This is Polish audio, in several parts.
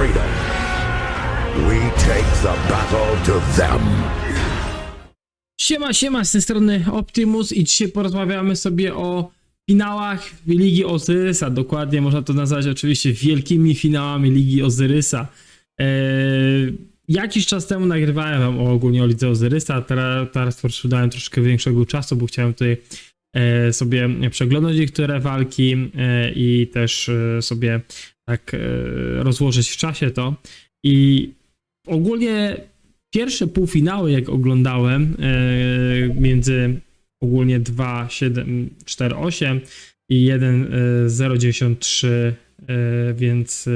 freedom. We take the battle to them. Siema, z tej strony Optimus i dzisiaj porozmawiamy sobie o finałach Ligi Ozyrysa. Dokładnie można to nazwać oczywiście wielkimi finałami Ligi Ozyrysa. Jakiś czas temu nagrywałem wam ogólnie o Lidze Ozyrysa, teraz potrzebowałem troszkę większego czasu, bo chciałem tutaj sobie przeglądać niektóre walki i też sobie tak rozłożyć w czasie to. I ogólnie pierwsze półfinały, jak oglądałem, między ogólnie 2.748 i 1.093, więc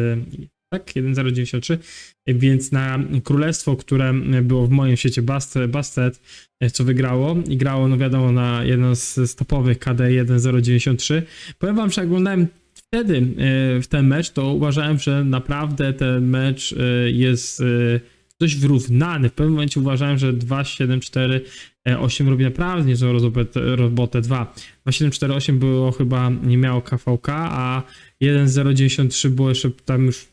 tak, 1.093, więc na królestwo, które było w moim świecie Bastet, co wygrało i grało, no wiadomo, na jedno z topowych KD 1.093. Powiem wam, że jak oglądałem wtedy w ten mecz, to uważałem, że naprawdę ten mecz jest dość wyrównany. W pewnym momencie uważałem, że 2.748 robi naprawdę niezłą robotę. 2.748 było chyba, nie miało KVK, a 1.093 było jeszcze tam już w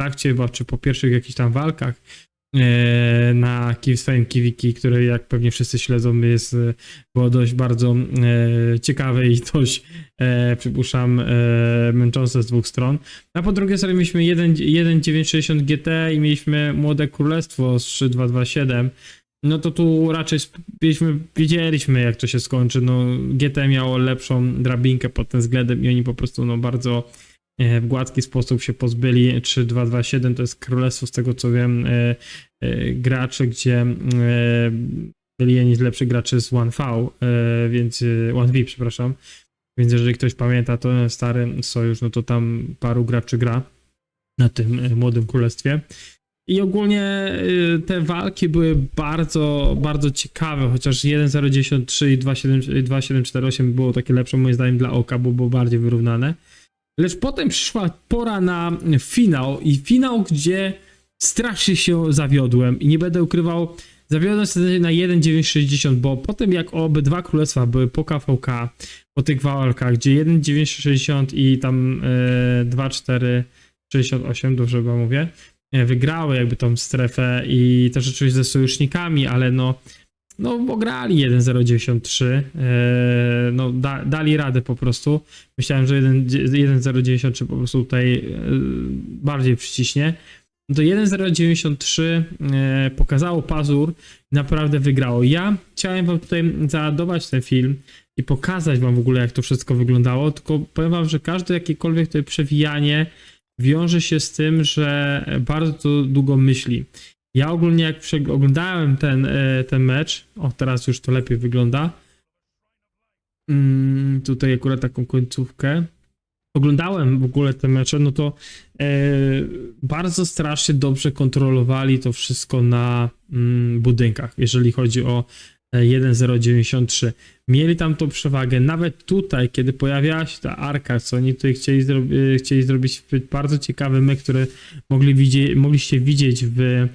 trakcie, czy po pierwszych jakichś tam walkach na swoim Kiwiki, które jak pewnie wszyscy śledzą, było dość bardzo ciekawe i dość, przypuszczam, męczące z dwóch stron. A po drugiej stronie mieliśmy 1.960 GT i mieliśmy Młode Królestwo z 3.227. No to tu raczej wiedzieliśmy, jak to się skończy. No, GT miało lepszą drabinkę pod tym względem i oni po prostu no bardzo w gładki sposób się pozbyli. 3.227 to jest królestwo, z tego co wiem, graczy, gdzie byli jedni z lepszych graczy z 1V, więc 1V, przepraszam. Więc jeżeli ktoś pamięta, to stary sojusz, no to tam paru graczy gra na tym młodym królestwie. I ogólnie te walki były bardzo, bardzo ciekawe, chociaż 1.093 i 2.748 było takie lepsze moim zdaniem dla oka, bo było bardziej wyrównane. Lecz potem przyszła pora na finał, gdzie strasznie się zawiodłem i nie będę ukrywał, zawiodłem się na 1.960, bo potem jak obydwa królestwa były po KVK, po tych walkach, gdzie 1.960 i tam 2.468, dobrze chyba mówię, wygrały jakby tą strefę i też oczywiście ze sojusznikami, ale no ograli 1.093, no dali radę po prostu. Myślałem, że 1.093 po prostu tutaj bardziej przyciśnie. No to 1.093 pokazało pazur i naprawdę wygrało. Ja chciałem wam tutaj załadować ten film i pokazać wam w ogóle, jak to wszystko wyglądało, tylko powiem wam, że każde jakiekolwiek tutaj przewijanie wiąże się z tym, że bardzo długo myśli. Ja ogólnie jak oglądałem ten mecz, teraz już to lepiej wygląda, tutaj akurat taką końcówkę, oglądałem w ogóle te mecze, no to bardzo strasznie dobrze kontrolowali to wszystko na budynkach, jeżeli chodzi o 1.093. Mieli tam tą przewagę, nawet tutaj, kiedy pojawiała się ta arka, co oni tutaj chcieli zrobić bardzo ciekawy mecz, który mogliście widzieć w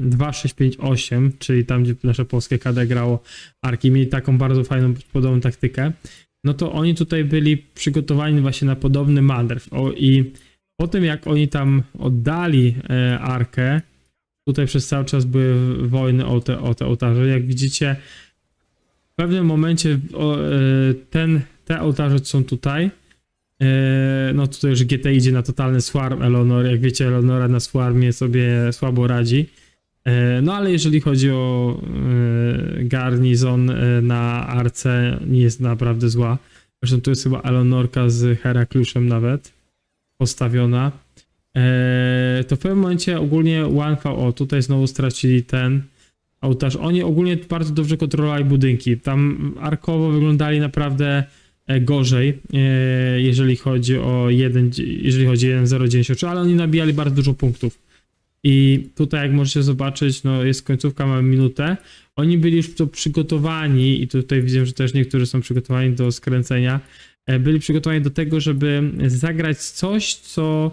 2.658, czyli tam, gdzie nasze polskie KD grało arki, mieli taką bardzo fajną, podobną taktykę, no to oni tutaj byli przygotowani właśnie na podobny manewr. I po tym, jak oni tam oddali arkę, tutaj przez cały czas były wojny o te ołtarze. Jak widzicie, w pewnym momencie te ołtarze są tutaj. No tutaj już GT idzie na totalny swarm Eleonor. Jak wiecie, Eleonora na swarmie sobie słabo radzi. No ale jeżeli chodzi o garnizon na arce, nie jest naprawdę zła. Zresztą tu jest chyba Eleonorka z Herakluszem nawet postawiona. To w pewnym momencie ogólnie 1V, tutaj znowu stracili ten ołtarz. Oni ogólnie bardzo dobrze kontrolowali budynki. Tam arkowo wyglądali naprawdę gorzej, jeżeli chodzi o 1.093, ale oni nabijali bardzo dużo punktów. I tutaj, jak możecie zobaczyć, no jest końcówka, mamy minutę. Oni byli już to przygotowani i tutaj widzę, że też niektórzy są przygotowani do skręcenia. Byli przygotowani do tego, żeby zagrać coś, co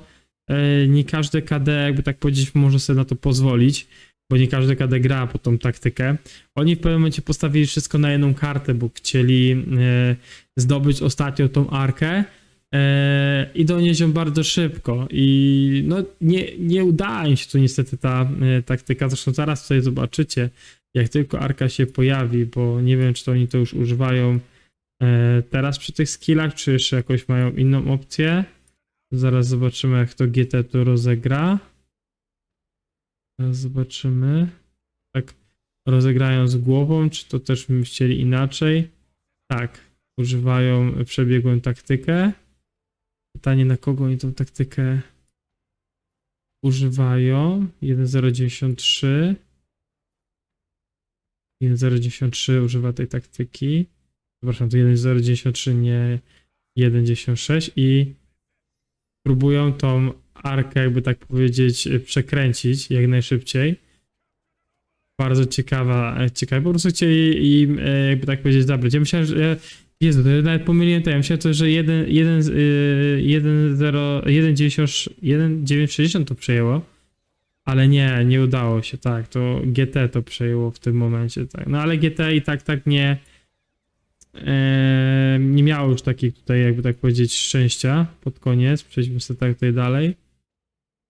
nie każde KD, jakby tak powiedzieć, może sobie na to pozwolić, bo nie każde KD gra po tą taktykę. Oni w pewnym momencie postawili wszystko na jedną kartę, bo chcieli zdobyć ostatnio tą arkę i donieść ją bardzo szybko. I no nie udała im się tu niestety ta taktyka. Zresztą zaraz tutaj zobaczycie, jak tylko Arka się pojawi, bo nie wiem, czy to oni to już używają teraz przy tych skillach, czy jeszcze jakoś mają inną opcję. Zaraz zobaczymy, jak to GT tu rozegra. Zaraz zobaczymy. Tak rozegrają z głową, czy to też bym chcieli inaczej. Tak, używają przebiegłą taktykę. Pytanie, na kogo oni tą taktykę używają. 1.093. 1.093 używa tej taktyki. Przepraszam, to 1.093, nie 1.96 i próbują tą arkę, jakby tak powiedzieć, przekręcić jak najszybciej. Bardzo ciekawe, po prostu chcieli im, jakby tak powiedzieć, zabrać. Ja myślałem, że... Jezu, to ja nawet pomyliłem to. Ja myślałem to, że 1.960 to przejęło. Ale nie udało się, tak. To GT to przejęło w tym momencie, tak. No ale GT i tak nie miało już takich tutaj, jakby tak powiedzieć, szczęścia pod koniec. Przejdźmy sobie tak tutaj dalej.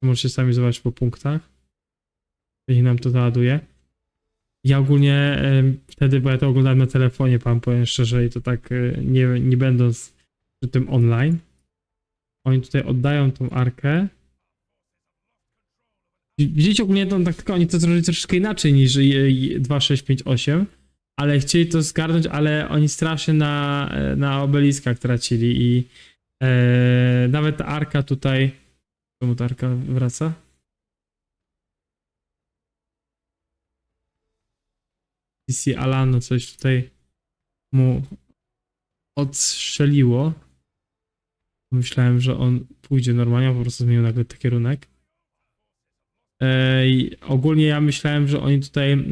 Możecie sami zobaczyć po punktach. Jeśli nam to załaduje. Ja ogólnie wtedy, bo ja to oglądałem na telefonie, powiem szczerze, i to tak nie będąc przy tym online. Oni tutaj oddają tą arkę. Widzicie ogólnie tą taktykę, oni to zrobili troszeczkę inaczej niż 2.6.5.8, ale chcieli to zgarnąć, ale oni strasznie na obeliskach tracili i nawet ta arka tutaj... Czemu ta arka wraca? DC Alano coś tutaj mu odstrzeliło. Myślałem, że on pójdzie normalnie, a po prostu zmienił nagle ten kierunek. Ogólnie ja myślałem, że oni tutaj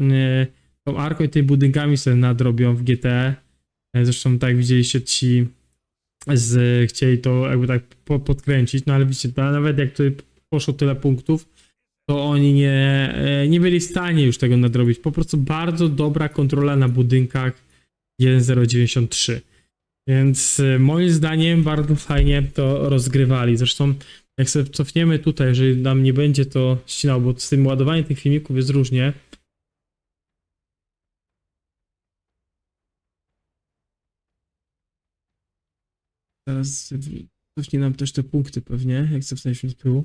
tą arką i tymi budynkami sobie nadrobią w GT. Zresztą tak widzieliście, ci chcieli to jakby tak podkręcić, no ale widzicie, nawet jak tutaj poszło tyle punktów, to oni nie byli w stanie już tego nadrobić. Po prostu bardzo dobra kontrola na budynkach 1.093. Więc moim zdaniem bardzo fajnie to rozgrywali. Zresztą jak sobie cofniemy tutaj, jeżeli nam nie będzie to ścinało, bo z tym ładowaniem tych filmików jest różnie. Teraz cofnie nam też te punkty pewnie, jak cofnęliśmy do tyłu.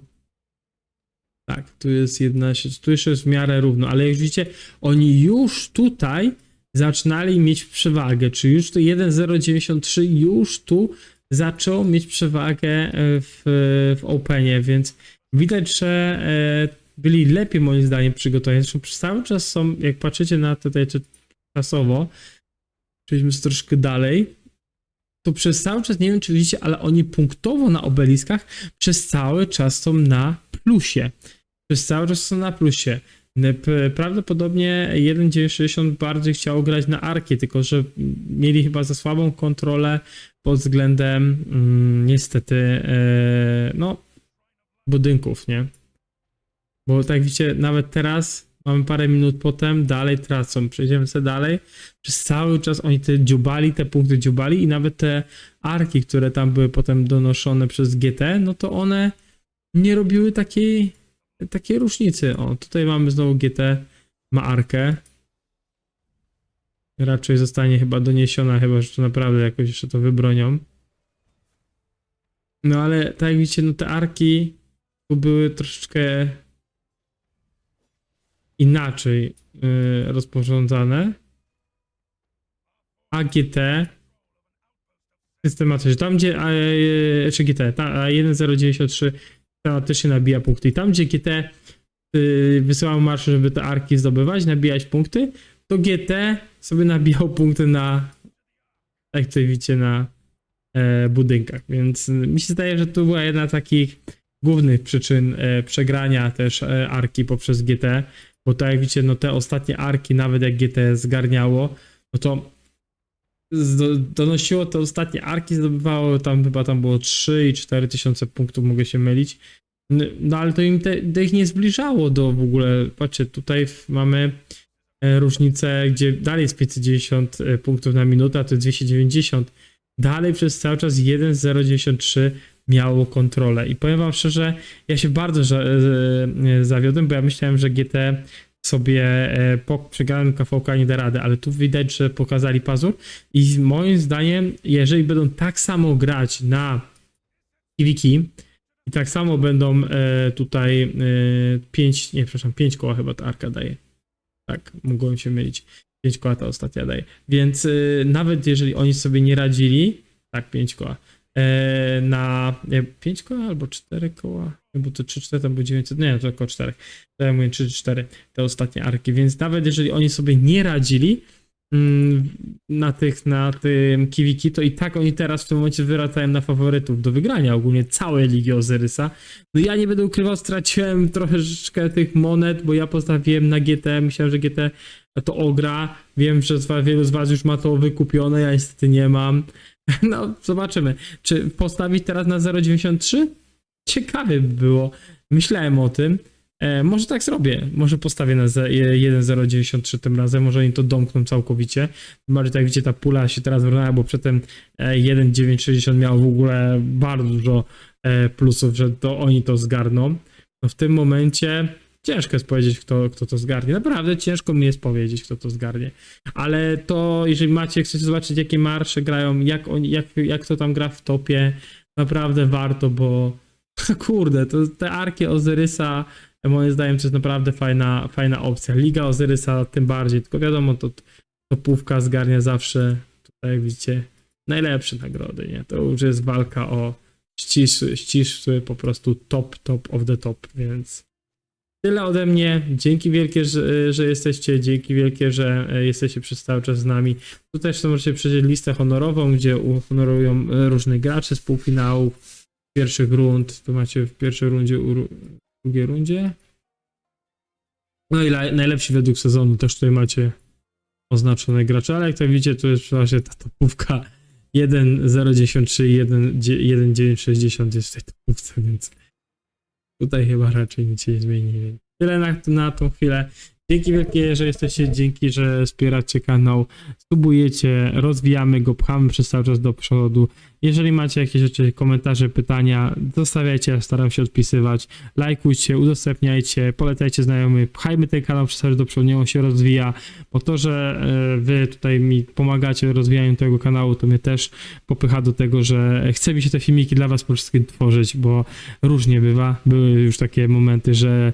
Tak, tu jest 11, tu jeszcze jest w miarę równo, ale jak widzicie, oni już tutaj zaczynali mieć przewagę, czy już to 1.093 już tu zaczął mieć przewagę w Openie, więc widać, że byli lepiej moim zdaniem przygotowani. Zresztą przez cały czas są, jak patrzycie na to tutaj czasowo, przejdźmy sobie troszkę dalej, to przez cały czas, nie wiem czy widzicie, ale oni punktowo na obeliskach przez cały czas są na plusie. Przez cały czas są na plusie. Prawdopodobnie 1.960 bardziej chciało grać na arki, tylko że mieli chyba za słabą kontrolę pod względem niestety no budynków, nie? Bo tak widzicie, nawet teraz mamy parę minut potem, dalej tracą. Przejdziemy sobie dalej. Przez cały czas oni te punkty dziubali i nawet te arki, które tam były potem donoszone przez GT, no to one nie robiły takiej różnicy. O, tutaj mamy znowu GT, ma arkę. Raczej zostanie chyba doniesiona, chyba że to naprawdę jakoś jeszcze to wybronią. No ale tak jak widzicie, no te arki tu były troszeczkę inaczej rozporządzane. A GT systematycznie, tam gdzie czy GT, a 1.093 systematycznie nabija punkty i tam gdzie GT wysyłał marsze, żeby te arki zdobywać, nabijać punkty, to GT sobie nabijał punkty na, jak tutaj widzicie, na budynkach, więc mi się zdaje, że to była jedna z takich głównych przyczyn przegrania też arki poprzez GT, bo tak jak widzicie, no te ostatnie arki, nawet jak GT zgarniało, no to donosiło te ostatnie arki, zdobywało tam, chyba tam było 3 i 4 tysiące punktów, mogę się mylić, no ale to im to ich nie zbliżało do w ogóle, patrzcie, tutaj mamy różnicę, gdzie dalej jest 590 punktów na minutę, a to jest 290, dalej przez cały czas 1.093 miało kontrolę. I powiem wam szczerze, ja się bardzo zawiodłem, bo ja myślałem, że GT sobie po przegranym KVK nie da rady, ale tu widać, że pokazali pazur i moim zdaniem, jeżeli będą tak samo grać na PvK i tak samo będą tutaj 5 koła chyba ta arka daje. Tak, mogłem się mylić. 5 koła ta ostatnia daje. Więc nawet jeżeli oni sobie nie radzili, tak, 5 koła, na 5 koła albo 4 koła, bo to 3-4 tam było 900, nie, to tylko 4. To ja mówię 3-4 te ostatnie arki, więc nawet jeżeli oni sobie nie radzili na tym Kiwiki, to i tak oni teraz w tym momencie wyraczają na faworytów do wygrania ogólnie całej Ligi Ozyrysa. No ja nie będę ukrywał, straciłem troszeczkę tych monet, bo ja postawiłem na GT, myślałem, że GT to ogra. Wiem, że wielu z was już ma to wykupione, ja niestety nie mam. No, zobaczymy. Czy postawić teraz na 0.93? Ciekawie by było. Myślałem o tym. Może tak zrobię. Może postawię na 1.093 tym razem. Może oni to domkną całkowicie. Bardziej tak widzicie, ta pula się teraz wyrównała, bo przedtem 1.960 miał w ogóle bardzo dużo plusów, że to oni to zgarną. No w tym momencie ciężko jest powiedzieć, kto to zgarnie. Naprawdę ciężko mi jest powiedzieć, kto to zgarnie. Ale to, jeżeli chcecie zobaczyć, jakie marsze grają, jak to tam gra w topie, naprawdę warto, bo kurde, to te arki Ozyrysa moim zdaniem to jest naprawdę fajna opcja. Liga Ozyrysa tym bardziej, tylko wiadomo, to topówka zgarnia zawsze, tutaj jak widzicie, najlepsze nagrody, nie? To już jest walka o ścisły po prostu top of the top, więc tyle ode mnie. Dzięki wielkie, że jesteście, dzięki wielkie, że jesteście przez cały czas z nami. Tu też możecie przejrzeć listę honorową, gdzie uhonorują różnych graczy z półfinałów, pierwszych rund. Tu macie w pierwszej rundzie, w drugiej rundzie. No i najlepsi według sezonu też tutaj macie oznaczone gracze, ale jak to widzicie, to jest właśnie ta topówka 1.093 i 1.960 jest w tej topówce, więc tutaj chyba raczej nic się nie zmieni. Tyle na tą chwilę. Dzięki wielkie, że jesteście, dzięki, że wspieracie kanał, subujecie, rozwijamy go, pchamy przez cały czas do przodu. Jeżeli macie jakieś rzeczy, komentarze, pytania, zostawiajcie, ja staram się odpisywać. Lajkujcie, udostępniajcie, polecajcie znajomych, pchajmy ten kanał przez cały czas do przodu, niech on się rozwija, bo to, że wy tutaj mi pomagacie w rozwijaniu tego kanału, to mnie też popycha do tego, że chce mi się te filmiki dla was po prostu tworzyć, bo różnie bywa. Były już takie momenty, że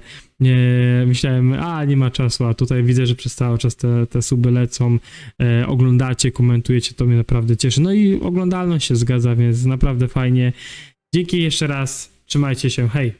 myślałem, nie ma czasu, a tutaj widzę, że przez cały czas te suby lecą, oglądacie, komentujecie, to mnie naprawdę cieszy. No i oglądalność się zgadza, więc naprawdę fajnie. Dzięki jeszcze raz, trzymajcie się, hej!